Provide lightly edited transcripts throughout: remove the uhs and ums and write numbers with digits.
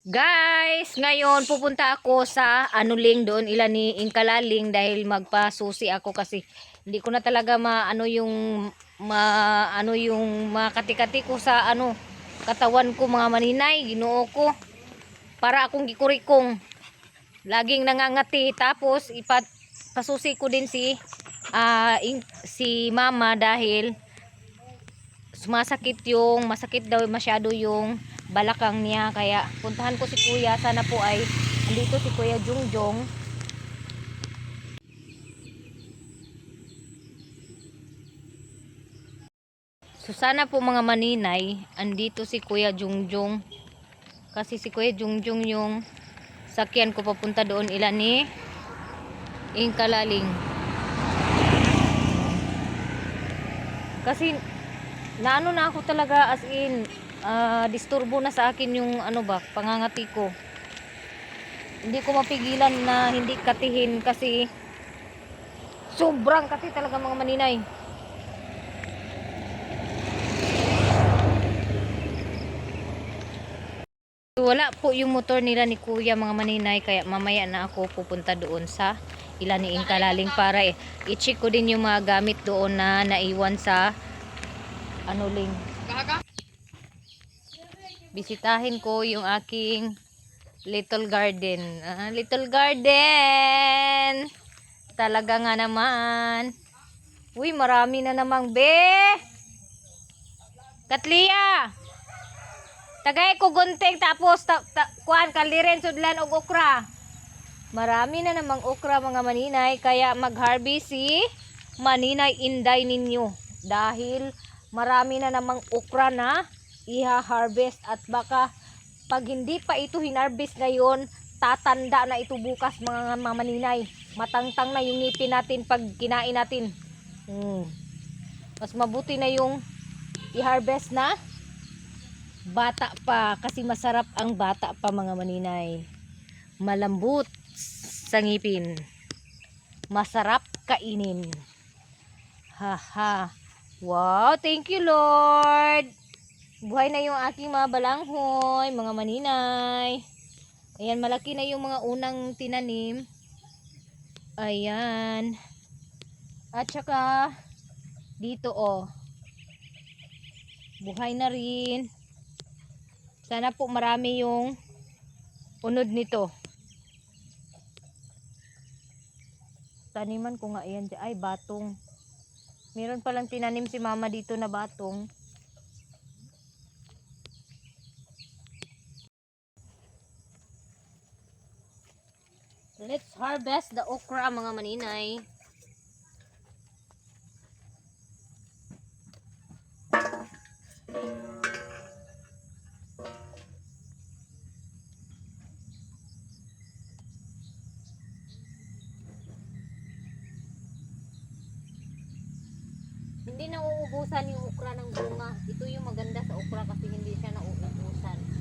Guys, ngayon pupunta ako sa Anuling doon ilan ni Ingkalaling dahil magpasusi ako kasi hindi ko na talaga yung makati-kati ko sa katawan ko mga maninay, Ginoo ko. Para akong gikurikong. Laging nangangati tapos pasusi ko din si mama dahil masakit daw masyado yung balakang niya, kaya puntahan ko si kuya. Sana po ay andito si kuya Jungjong. So sana po mga maninay andito si kuya Jungjong, kasi si kuya Jungjong yung sakyan ko papunta doon ilan ni Ingkalaling. Kasi naano na ako talaga, as in disturbo na sa akin yung pangangati ko. Hindi ko mapigilan na hindi katihin kasi sobrang kati talaga mga maninay. Wala po yung motor nila ni kuya mga maninay, kaya mamaya na ako pupunta doon sa ilan ni Ingkalaling para i-check ko din yung mga gamit doon na naiwan sa Anuling. Bisitahin ko yung aking little garden. Little garden! Talaga nga naman. Uy, marami na namang Katlia! Tagay ko gunting tapos kuan kaliren sudlan og okra. Marami na namang okra mga maninay, kaya mag-harvest si Maninay Inday ninyo dahil marami na namang okra na iha-harvest, at baka pag hindi pa ito hinarvest ngayon, tatanda na ito bukas mga maninay. Matangtang na yung ngipin natin pag kinain natin. Mas mabuti na yung i-harvest na bata pa, kasi masarap ang bata pa mga maninay. Malambot sa ngipin, masarap kainin. Haha. Wow, thank you Lord. Buhay na yung aking mga balanghoy mga maninay. Ayan, malaki na yung mga unang tinanim. Ayan. At saka dito buhay na rin. Sana po marami yung unod nito. Taniman ko nga yan. Ay, batong. Meron palang tinanim si mama dito na batong. Let's harvest the okra mga maninay. Hindi na uubusan yung okra ng bunga. Ito yung maganda sa okra kasi hindi siya nauubusan.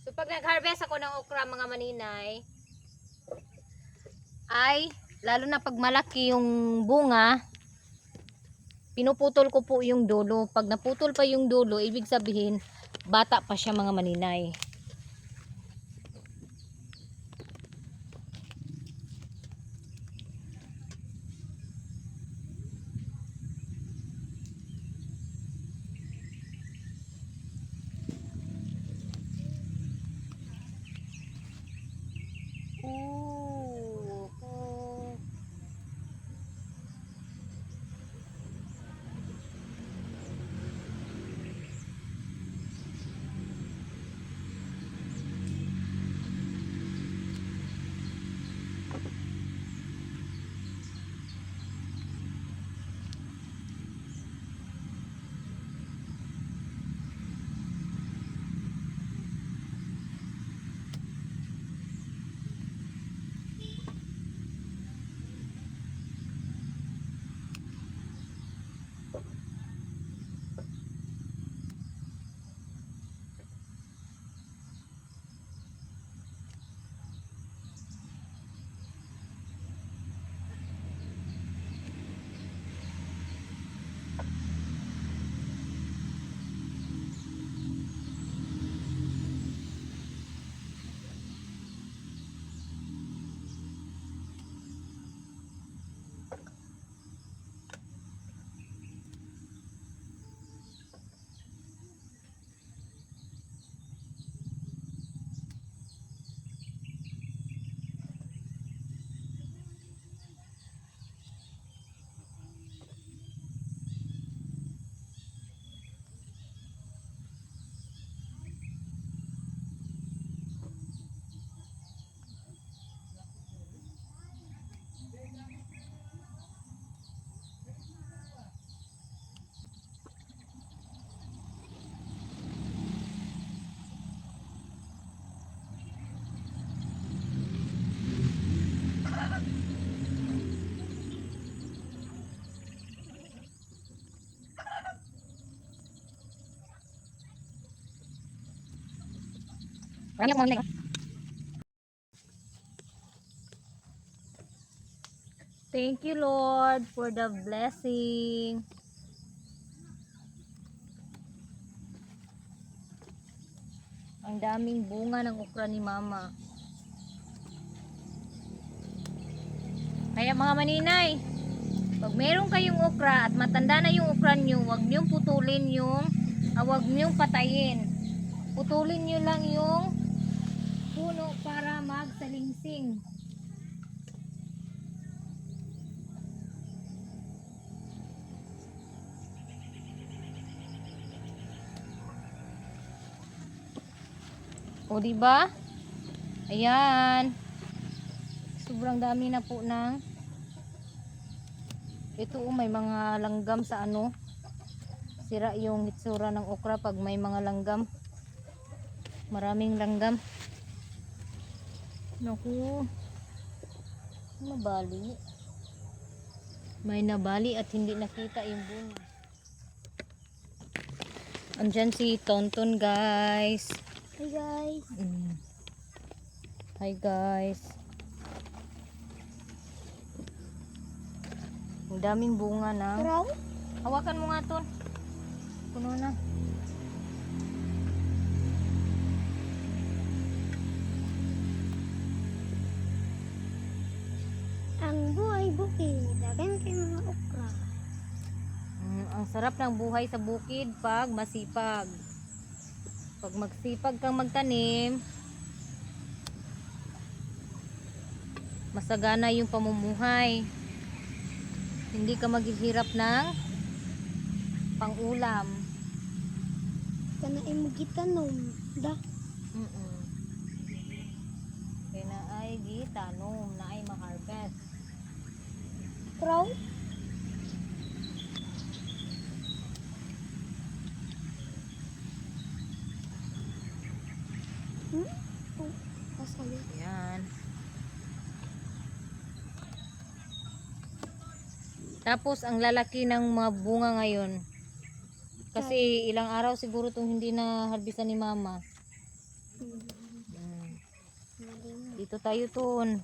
So pag nag-harvest ako ng okra mga maninay, ay lalo na pag malaki yung bunga, pinuputol ko po yung dulo. Pag naputol pa yung dulo, ibig sabihin bata pa siya mga maninay. Marami akong mga Thank you, Lord, for the blessing. Ang daming bunga ng okra ni Mama. Kaya mga maninay, pag meron kayong okra at matanda na yung okra nyo, huwag nyo putulin yung, huwag nyo patayin. Putulin nyo lang yung puno para magsalingsing. O diba? Ayan. Sobrang dami na po ng ito, may mga langgam sa ano. Sira yung hitsura ng okra pag may mga langgam. Maraming langgam. Naku. Nabali. May nabali at hindi nakita yung bunga. Andyan si Tonton, guys. Hi guys. Hi guys. Ang daming bunga na. Raw? Hawakan mo nga to. Puno na. Ang buhay bukid. Dagan kay mga okra. Ang sarap ng buhay sa bukid pag masipag. Pag magsipag kang magtanim, masagana yung pamumuhay. Hindi ka maghihirap ng pang-ulam. Kana imo gitanom. Da. Kaya na ay gitanom, na ay ma-harvest. Raw? Oh, kasali. Ayan. Tapos ang lalaki ng mga bunga ngayon. Kasi ilang araw siguro itong hindi na harbisan ni Mama. Dito tayo Ton.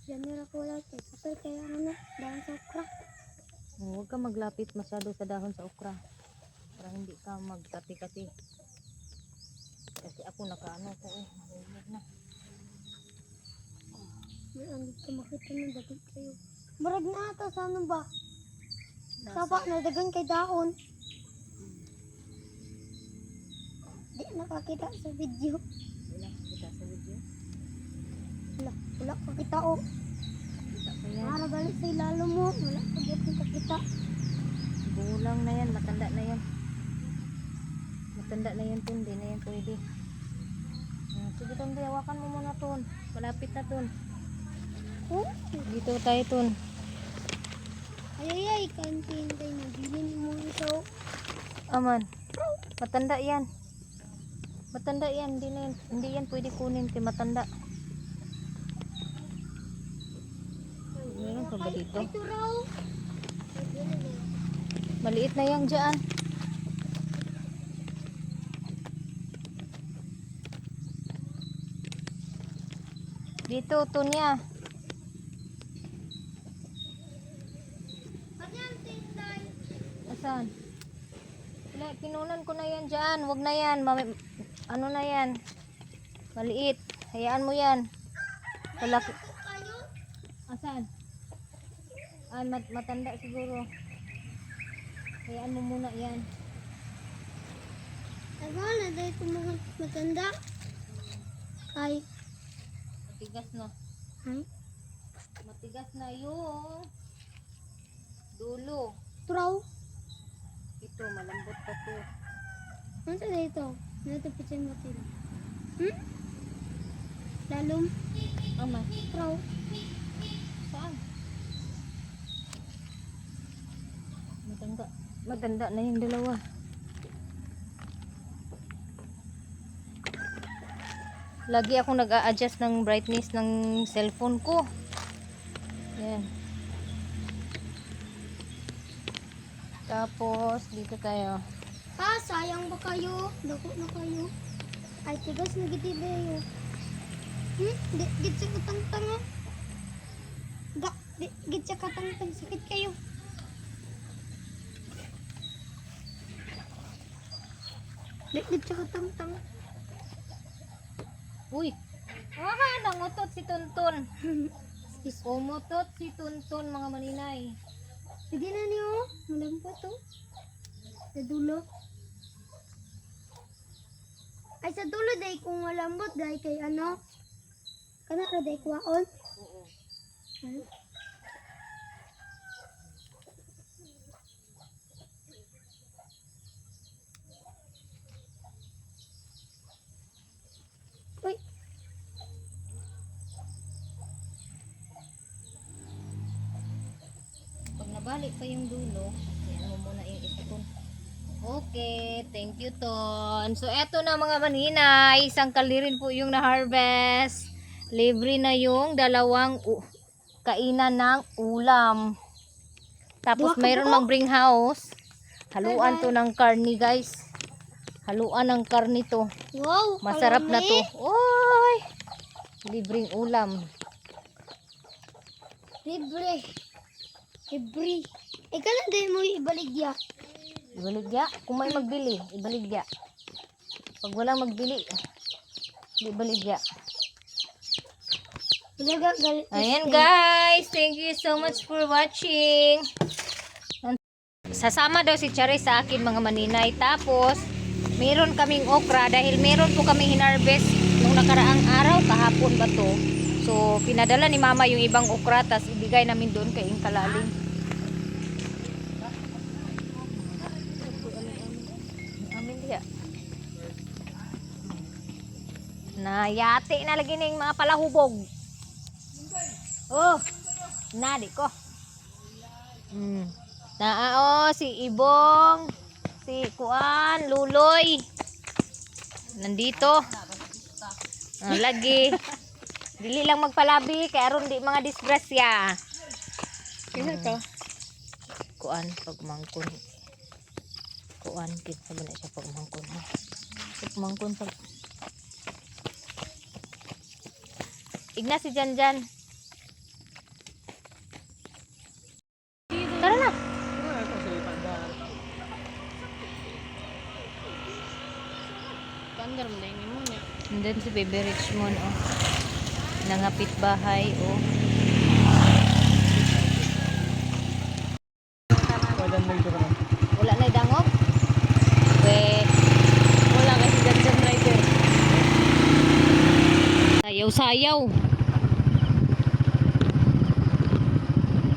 Yan nila ko wala kay. Kapag kaya ano, dahil sa okra. Huwag ka maglapit masyado sa dahon sa okra. Para hindi ka magkati-kati. Kasi ako nakaano ko mahulog na. May andit ka makita ng dagan kayo. Marag na ata sa ano ba? Sapa na dagan kay daon. Di nakakita sa video. Wala kita sa video. Wala kakita o. Kita pa yan. Para galit sa ilalo mo. Wala kagit kakita. Bulang na yan, matanda na yan. Matanda na yan Ton, di na yan pwede. Sige Ton, hawakan mo muna Ton. Malapit na Ton. Oh, Dito tayo Ton. ay, kantin tayo na. Bilin mo ito. Aman. Matanda yan. Matanda yan, hindi yan pwede kunin kay matanda. Meron pa ba dito? Ito raw. Maliit na yan dyan. Dito, Tonya. Asan? Wala, kinunan ko na yan dyan. Wag na yan. Ano na yan? Maliit. Hayaan mo yan. Malaki. Asan? Ay, matanda siguro. Hayaan mo muna yan. Aba, na dahil ko mga matanda. Ay. Matigas na. Ay? Matigas na yung dulo. Ito raw. Ito, malambot pa to. Ano sa dito? Dito pitin mo tila. Lalom. Ama, Ito raw. saan? Matanda. Matanda na yung dalawa. Lagi akong nag-a-adjust ng brightness ng cellphone ko. Yan. Tapos, dito tayo. Sayang ba kayo? Dako na kayo. Ay, tigas na giti kayo. Git sa katang-tang oh. Git sa katang-tang. Sakit kayo. Git sa katang-tang. Uy! Nangutot si Tuntun. Umutot si Tuntun, mga maninay. Sige na niyo. Malampot to. Sa dulo. Ay, sa dulo day kung malambot day kay ano? Kana ka day kwaon? Oo. Ay. Uy. Pag nabalik pa yung dulo, ayan mo muna yung isa ko. Okay, thank you Ton. So eto na mga maninay, isang kalirin po yung na-harvest. Libre na yung dalawang kainan ng ulam. Tapos Dua ka mayroon buo? mang bring house. Haluan to ng karni guys. Haluan ng karni to. Wow. Masarap na to. Oy! Libreng ulam. Libre. Libre. Ikaw na din mo ibaligya. Ibaligya. Kung may magbili, ibaligya. Pag walang magbili, ibaligya. Ayan guys, thank you so much for watching. Sasama daw si Charis sa akin mga maninay. Tapos, meron kaming okra dahil meron po kami hinarvest nung nakaraang araw, kahapon ba to. So, pinadala ni mama yung ibang okra, tas ibigay namin doon kay Ingkalaling. Amin diya. Nayati na lagi ng mga palahubog. Oh, nadi ko. Si Ibong, si Kuan, Luloy. Nandito. Lagi. Dili lang magpalabi kay aron di mga disgrasya. Kaya to? Kuan pagmangkon. Kuan kita ba na siya pagmangkon. Pagmangkon pag Igna si Janjan. Tara na. And then si Baby Richmond, oh. Nangapit bahay, oh. Wala na dangog? Wala kasi Janjan rider. Sayaw-sayaw.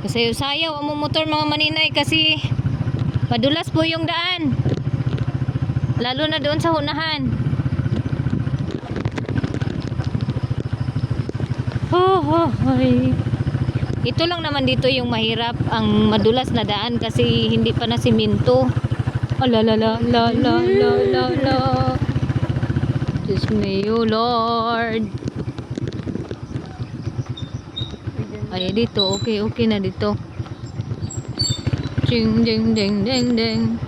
Sayaw-sayaw ang motor mga maninay kasi madulas po yung daan. Lalo na doon sa hunahan. Ito lang naman dito yung mahirap, ang madulas na daan kasi hindi pa na siminto. La la la la la la la la. Just me, you Lord. Ay dito, okay na dito. Ding ding ding ding ding.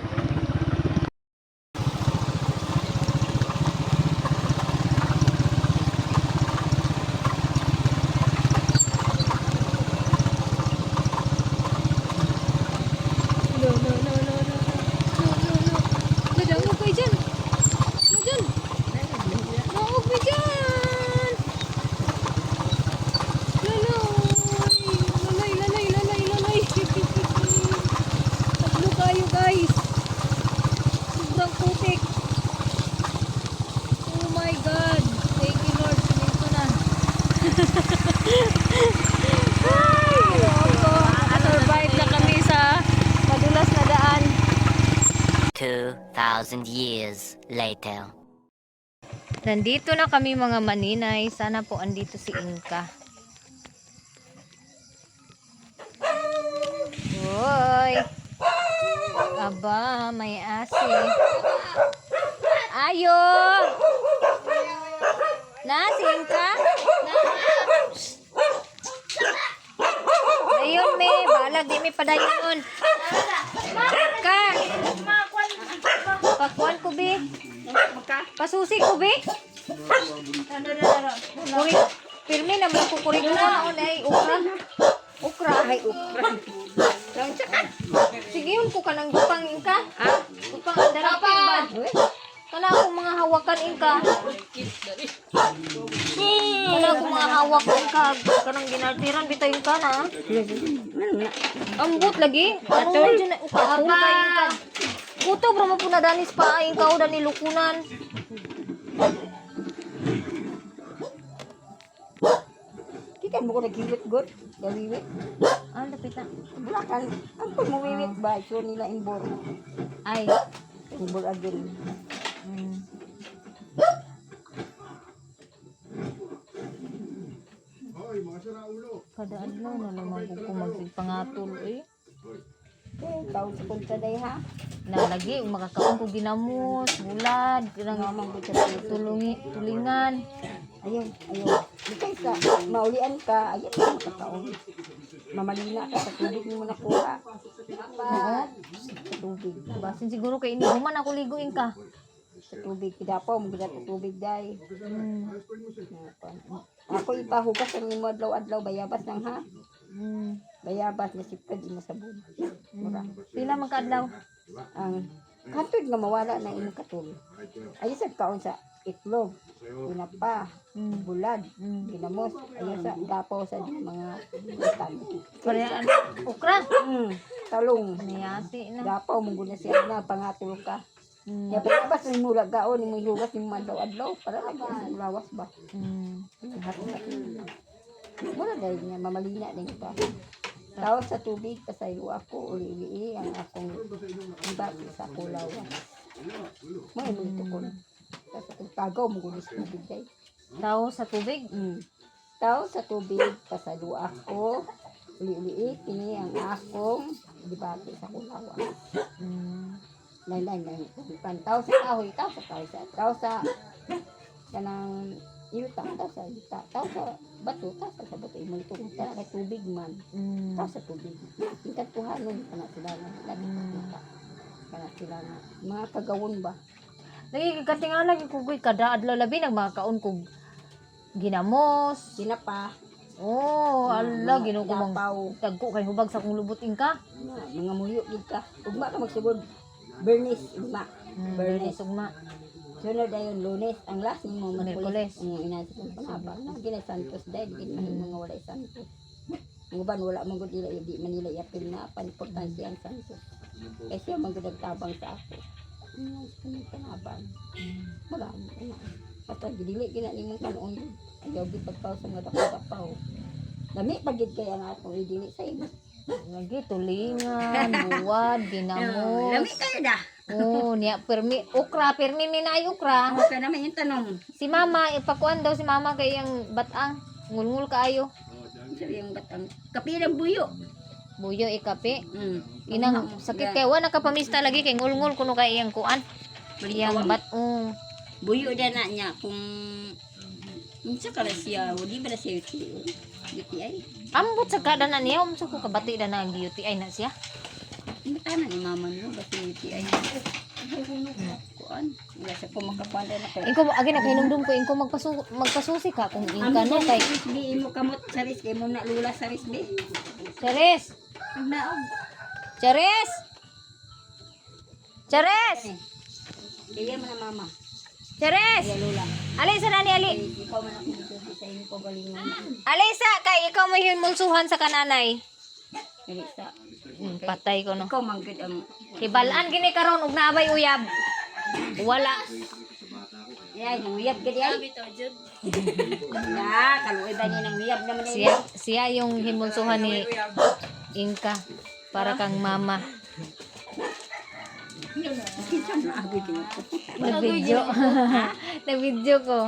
Nakasurvive na kami sa madulas na daan. 2,000 years later. Nandito na kami mga maninay. Sana po andito si Inka. Hoy! Aba, may asi. Ayo! Na, si Inka? Ayun, may balag. Di may padayon. Inka! Pasusi ko, be. Kuri, pirmi na mo ko kuri ko na ay ukra. Ukra. Ay, ukra. Lang tsaka. Sige, yun ko kanang gupang inka. Gupang andarang ba? Kana akong mga hawakan inka. Kana akong mga hawak inka. Kanang ginartiran bitaw inka na. Ambot lagi. Ano dyan na ukahon ka inka. Kuto bro mo po na danis pa inka o dani lukunan. Kita mo ko naghiwit good. Gawiwit. Ah, lapit na. Bulakan. Ang pag mawiwit ba? Sure nila inbor. Ay. Inbor agil. Mm. Kada adlaw na naman ko magpangatol eh. Okay, tao sa punta day ha. Nalagi makakaon ko ginamos, bulad, kanang tulingan. Ayun, ayun. Di ka maulian ka, ayun ka makakaon. Mamalina ka sa tubig mo nakuha. Oo. Sa tubig. Basin siguro kay ini human ako liguin ka. Sa tubig. Kidapaw, maganda sa tubig day. Mm. Ako ipahugas ang imo adlaw-adlaw bayabas nang ha. Mm. Bayabas na sipkad imo sabon. Mura. Pila man kadlaw? Ang katod nga mawala na imong katul. Ayun sa kaon sa itlog, pinapa, Mm. bulad, Mm. ginamos, ayun sa dapaw sa mga itan. Pareha ukra. Talong, Niyasi na. dapaw mong guna siya na pangatol ka. Mm. Ya bayabas ni mura gaon ni mo hugas ni mo adlaw-adlaw para lang lawas ba. Mm. Mura dahil nga mamalina din ka. Tawag sa tubig, pasayo ako, uli-uli ang akong iba sa kulawa. May mulito ko. Tapos itong tagaw, magulis tubig day. Tao sa tubig. Tawag sa tubig, pasayo ako, uli-uli, kini ang akong dibati sa kulawa. Mm. Lain-lain. Tawag sa kahoy, tawag sa kanang yuta, tawag sa yuta, tawag sa bato, tawag sa bato, imulito ko, kaya tubig man. Mm. Tao sa tubig. Tingkat tuhanon kana sila na lagi kita. Kana sila na mga kagawon ba? Lagi katingan lagi ko gud kada adlaw labi nagmakaon ko ginamos. Sinapa, Oh, ala Ginoo ko mang dapaw, tagko kay hubag sa kong lubot inka. mga muyo gid ka. Ugma ka magsugod. Bernis, ugma. Bernis ugma. Sunod dayon Lunes, ang last ni mo Miyerkules. inasi ko panaba. Gina Santos dahil gid mga wala Santos. Ang uban wala man gud nila di Manila yapil na panimportansya ang Santos. Kaya siya man gud nagtabang sa ako. Panabang. Marami. Basta gidili gina nimong kanon. Ayaw gid pagpaw sa mga dapaw. Lami pagid kay ang atong idili sa imo. Lagi tulingan, buwad, ginamos. Lami kayo da. Oh, niya permi ukra, permi ni nay ukra. Ako ka naman yung tanong. Si mama ipakuan daw si mama kay yang batang. Ngulngul kaayo. Sabi yung batang kapilang buyo. Buyo ikape. Inang sakit kay wa nakapamista lagi kay ngulngul kuno kay iyang kuan. Iyang batong. Buyo din na niya kung minsan ka na siya, hindi ba na siya UTI? Ambot sa kada na niya, umso ko kabati na nang UTI na siya. Hindi ka na ni mama mo, ba siya UTI? Kuan, wala siya po makapanda na kayo. Ingko agi na kainumdum ko ingko magpasusi ka kung ingka no kay Di mo kamot sa ris, kay mo na lula sa ris, be. Ceres. Naog. Ceres. Ceres. Kaya mo na mama. Ceres. Kaya lula. Alisa na ni Ali. Kaya ikaw man ako nagsusi sa iyo ko galingon. Alisa kay ikaw may mulsuhan sa kananay. Kaya sa, Patay ko no. ikaw manggod ang Kibalan gini karon ug naabay uyab. Wala. yan, yung uyab ka diyan. Ya, kaluoy ba niya ng uyab naman Siya siya yung himulsuhan ni Inka para kang mama. Nag-video. Nag-video ko.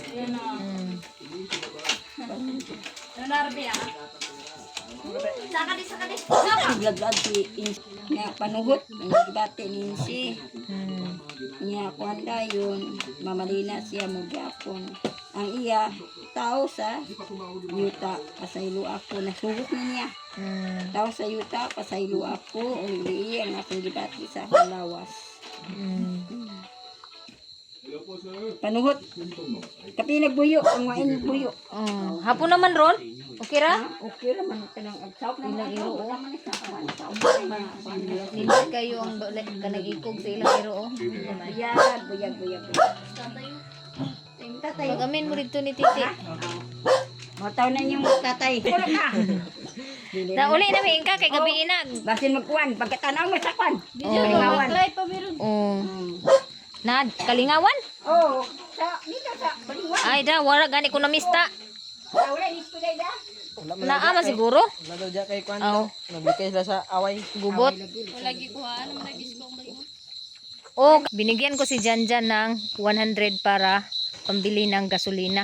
Mm. Naglaglag si nga panuhot, ang dibate ni si Mm. niya kuan dayon, mamalina siya mo gyapon. ang iya tao sa yuta pasaylo ako nasugot niya. Tao sa yuta pasaylo ako uli ang akong gidati sa lawas. Panuhot. Kapi nagbuyo ang wain buyo. Hapon naman ron. Okay ra? Okay raman kanang agsawp na Ilang iro, oh. naman sa kawan sa Hindi kayo ang kanang ikog sa ilang iro. buyag. Tatay. Pagamin mo dito ni Titi. Mataw na yung tatay. Puro ka. Na uli na may ingka kay gabi inag. Basin magkuan pagkatanaw mo sa kwan. Mag-live pa meron. Oh. Na kalingawan? Oh, sa dito sa baliwan. Ay da wala gani ko na mista. Wala ni skuday da. Naama siguro. Wala daw dyan kay Kwan. Aw, Nablikay sila sa away. gubot. Oh, binigyan ko si Janjan ng 100 para pambili ng gasolina.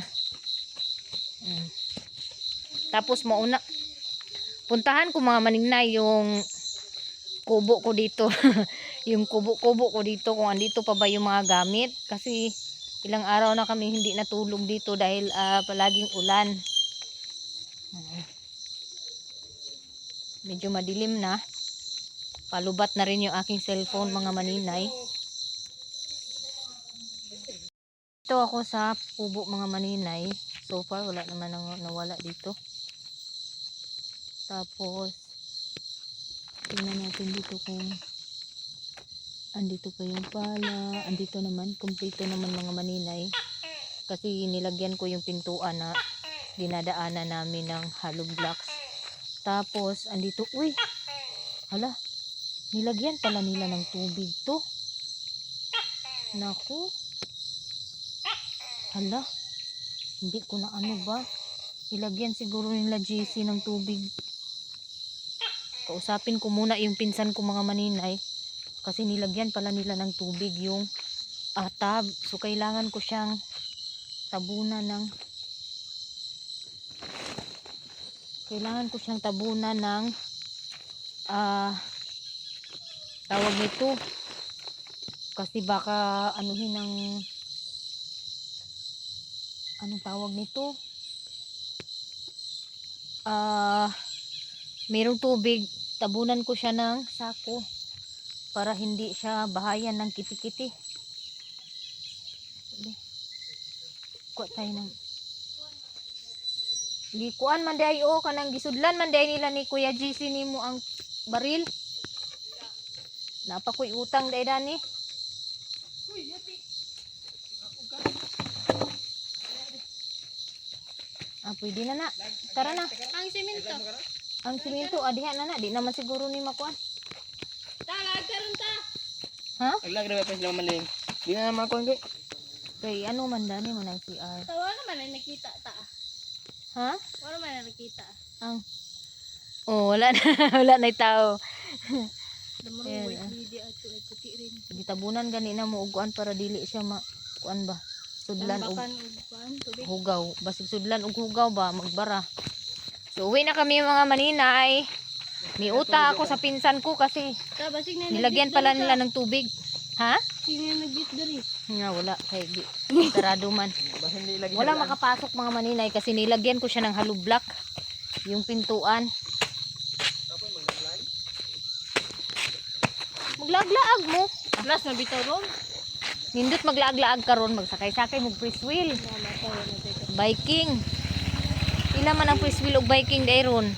Tapos mauna puntahan ko mga maningnay yung kubo ko dito. Yung kubo-kubo ko dito kung andito pa ba yung mga gamit kasi ilang araw na kami hindi natulog dito dahil palaging ulan. Medyo madilim na. Palubat na rin yung aking cellphone mga maninay. Ito ako sa kubo mga maninay. So far wala naman nawala dito. Tapos tingnan natin dito kung andito pa yung pala. Andito naman, kumpleto naman mga maninay. Kasi nilagyan ko yung pintuan na dinadaanan namin ng hollow blocks. Tapos andito, uy, hala, nilagyan pala nila ng tubig to. Naku, hala, hindi ko na ano ba, nilagyan siguro nila JC ng tubig. Kausapin ko muna yung pinsan ko mga maninay kasi nilagyan pala nila ng tubig yung tab. So kailangan ko siyang tabunan ng tawag nito kasi baka anuhin ng anong tawag nito mayroong tubig, tabunan ko siya ng sako para hindi siya bahayan ng kiti-kiti. Kuha tayo ng gikuan man day o kanang gisudlan man day nila ni Kuya GC nimo ang baril. Napakoy utang day dani. Pwede na. Tara na. Ang simento. Ang simento adihan na, di naman siguro ni makuan. Talag karon ta. Ha? Naglagrabe pa sila maling. Di na naman Kwan kay. Kay ano man dani man ang CR. Tawa naman ay nakita ta. Ha? Wala man ay nakita. Wala na wala na tao. Damaro Ayan, wait ah. video ato ay puti rin. Gitabunan gani na mo uguan para dili siya kuan ba. Sudlan og Tambakan ug kuan tubig. hugaw. Basig sudlan og hugaw ba magbara. So uwi na kami mga maninay. Niuta ako sa pinsan ko kasi Ta basig na nilagyan pala nila ng tubig. Ha? sino nagbit diri. Nga wala kay sarado man. Basta hindi lagi Wala siya makapasok mga maninay kasi nilagyan ko siya ng hollow block. Yung pintuan. Maglaag-laag mo. Plus na bitaw ron. Nindot maglaag-laag karon magsakay-sakay mo freeze wheel. Biking. Pila man ang freeze wheel og biking dayron?